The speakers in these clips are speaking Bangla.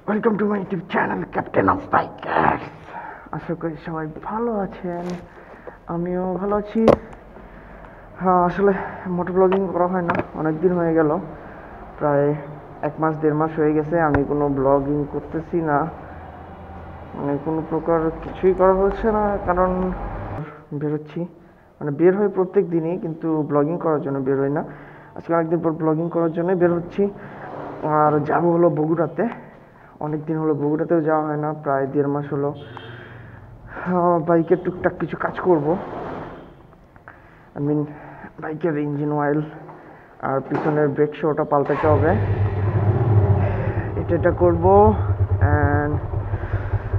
Welcome to my YouTube channel captain of bikers. আশা করি সবাই ভালো আছেন, আমিও ভালো আছি। হ্যাঁ, আসলে মোটো ব্লগিং করা হয় না, অনেক দিন হয়ে গেল, প্রায় 1-1.5 মাস হয়ে গেছে আমি কোনো ব্লগিং করতেছি না, মানে কোনো প্রকার কিছুই করা হচ্ছে না। কারণ বেরোচ্ছি, মানে বের হই প্রত্যেক দিনই, কিন্তু ব্লগিং করার জন্য বের হই না। আজকে অনেকদিন পর ব্লগিং করার জন্যই বের হচ্ছি। আর যাবো হলো বগুড়াতে, অনেক দিন হলো বগুড়াতেও যাওয়া হয় না, প্রায় 1.5 মাস হলো। বাইকের টুকটাক কিছু কাজ করব, আই মিন বাইকের ইঞ্জিন অয়েল আর পিছনের ব্রেক শোটা পাল্টাতে হবে, এটা করবো। অ্যান্ড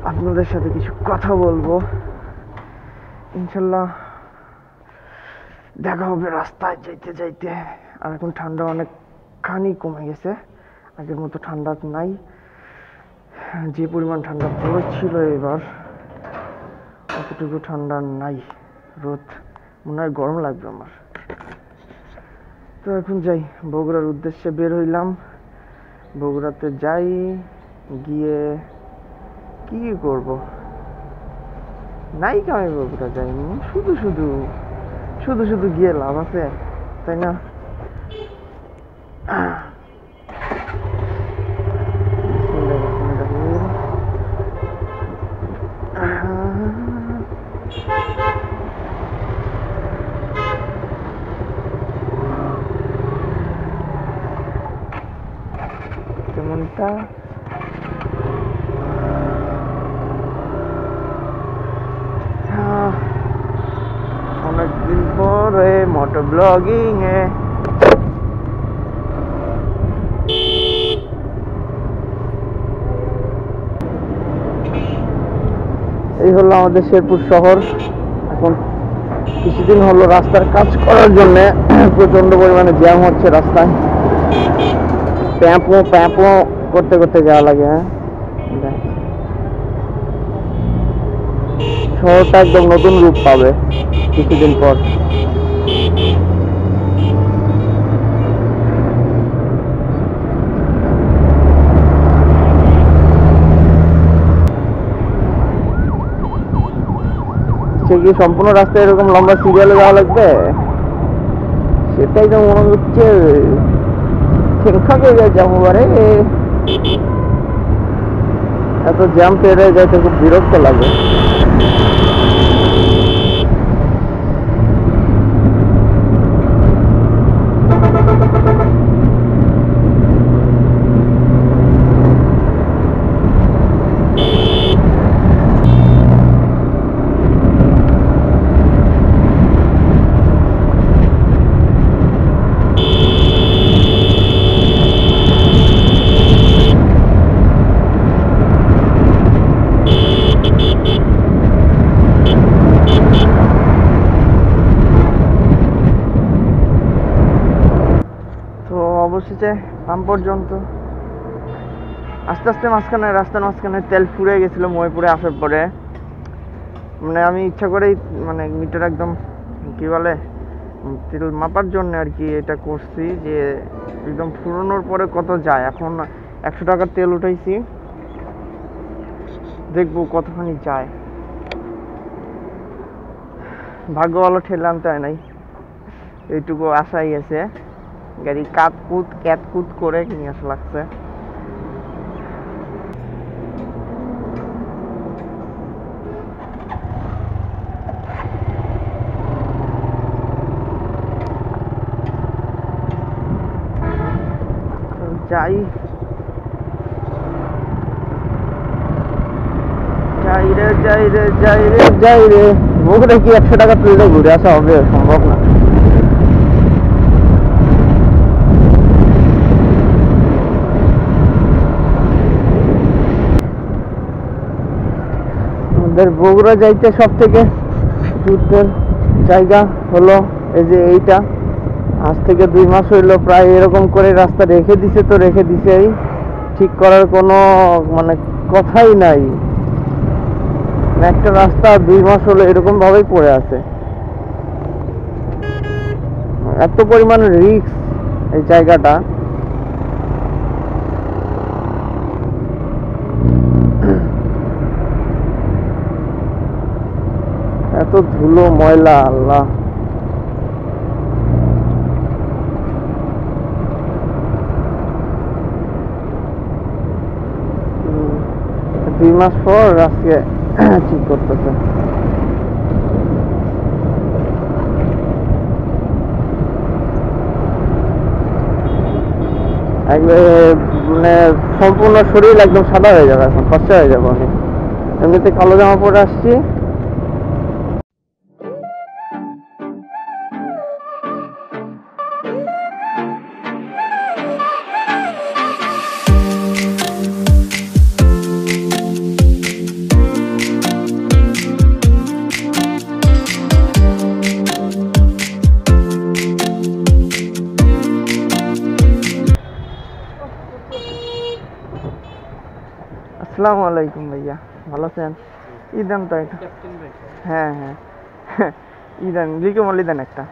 আপনাদের সাথে কিছু কথা বলবো, ইনশাল্লাহ দেখা হবে রাস্তায় যাইতে যাইতে। আর এখন ঠান্ডা অনেকখানি কমে গেছে, আগের মতো ঠান্ডা নাই। যে পরিমাণ ঠান্ডা পড়েছিল এবার অতটুকু ঠান্ডা নাই। রোদ মনে হয় গরম লাগবে আমার। তো এখন যাই, বগুড়ার উদ্দেশ্যে বের হইলাম। বগুড়াতে যাই, গিয়ে কি করব? নাই আমি বগুড়া যাইনি, শুধু শুধু গিয়ে লাভ আছে, তাই না? তেমনটা অনেকদিন পরে মোটো ব্লগিং এ এই হলো আমাদের শেরপুর শহর। এখন কিছুদিন হলো রাস্তার কাজ করার জন্য প্রচন্ড পরিমাণে জ্যাম হচ্ছে রাস্তায়, প্যাঁপো করতে করতে যাওয়া লাগে। হ্যাঁ, শহরটা একদম নতুন রূপ পাবে কিছুদিন পর। সে কি সম্পূর্ণ রাস্তায় এরকম লম্বা সিরিয়ালে যাওয়া লাগবে? সেটাই তো মনে হচ্ছে ঠিকঠাক যাবো। বারে এত জ্যাম পেরে যাইতে খুব বিরক্ত লাগে। অবশেষে পাম্প পর্যন্ত, আস্তে আস্তে রাস্তার মাঝখানে তেল ফুরে গেছিল মহিপুরে আসার পরে। মানে আমি ইচ্ছা করেই মানে মিটার একদম কি বলে তেল মাপার জন্য আর কি এটা করছি, যে একদম ফুরানোর পরে কত যায়। এখন 100 টাকার তেল উঠাইছি, দেখবো কতখানি যায়। ভাগ্য ভালো ঠেলে আনতে হয় নাই, এইটুকু আশাই আছে। গাড়ি ক্যাতকুত করে নিয়ে আসা লাগছে। যাই রে বগুড়া কি 100 টাকা তুলে ঘুরে আসা হবে? সম্ভব না। বগুড়া যাইতে সব থেকে দূরের জায়গা হলো এই যে এইটা। আজ থেকে 2 মাস হইলো প্রায় এরকম করে রাস্তা রেখে দিছে, ঠিক করার কোনো মানে কথাই নাই। একটা রাস্তা 2 মাস হলো এরকম ভাবেই পড়ে আছে। এত পরিমাণ রিস্ক এই জায়গাটা, ধুলো ময়লা আল্লাহ। দুই মাস পর আজকে ঠিক করতেছে। মানে সম্পূর্ণ শরীর একদম সাদা হয়ে যাবে, এখন কষ্ট হয়ে যাবে অনেক। এমনিতে কালো জামা পরে আসছি। আসসালামু আলাইকুম ভাইয়া, ভালো আছেন? ইদান তো এটা, হ্যাঁ হ্যাঁ ইদান রিকমল ইদান একটা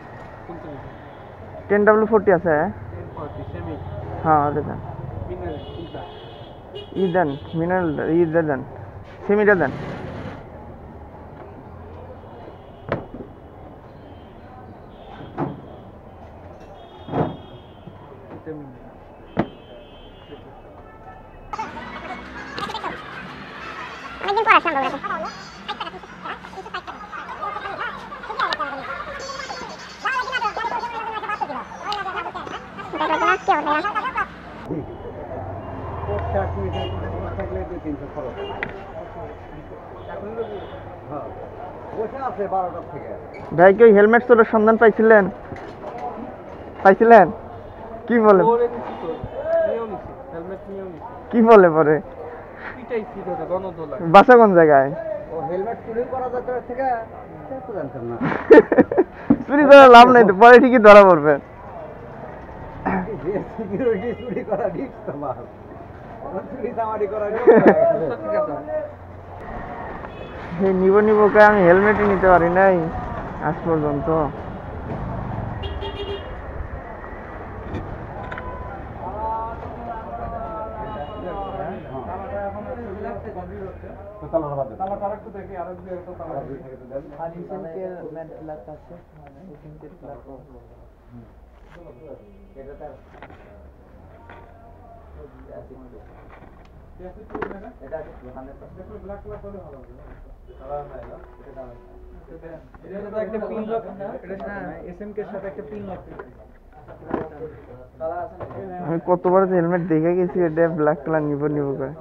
10W40 আছে, হ্যাঁ ওটা দেন। ইদান মিনারেল ইদা দেন, সেমিটা দেন। ভাই কি হেলমেট চোরের সন্ধান পাইছিলেন? কি বলে, কি বলে পরে? বাসা কোন জায়গায়? চুরি করার লাভ নাই তো, পরে ঠিকই ধরা পড়বে। নিব নিব কে আমি হেলমেটই নিতে পারি নাই আজ পর্যন্ত। আমি কতবার হেলমেট দেখে গেছি, এটা ব্ল্যাক কালার নিব নিব করে।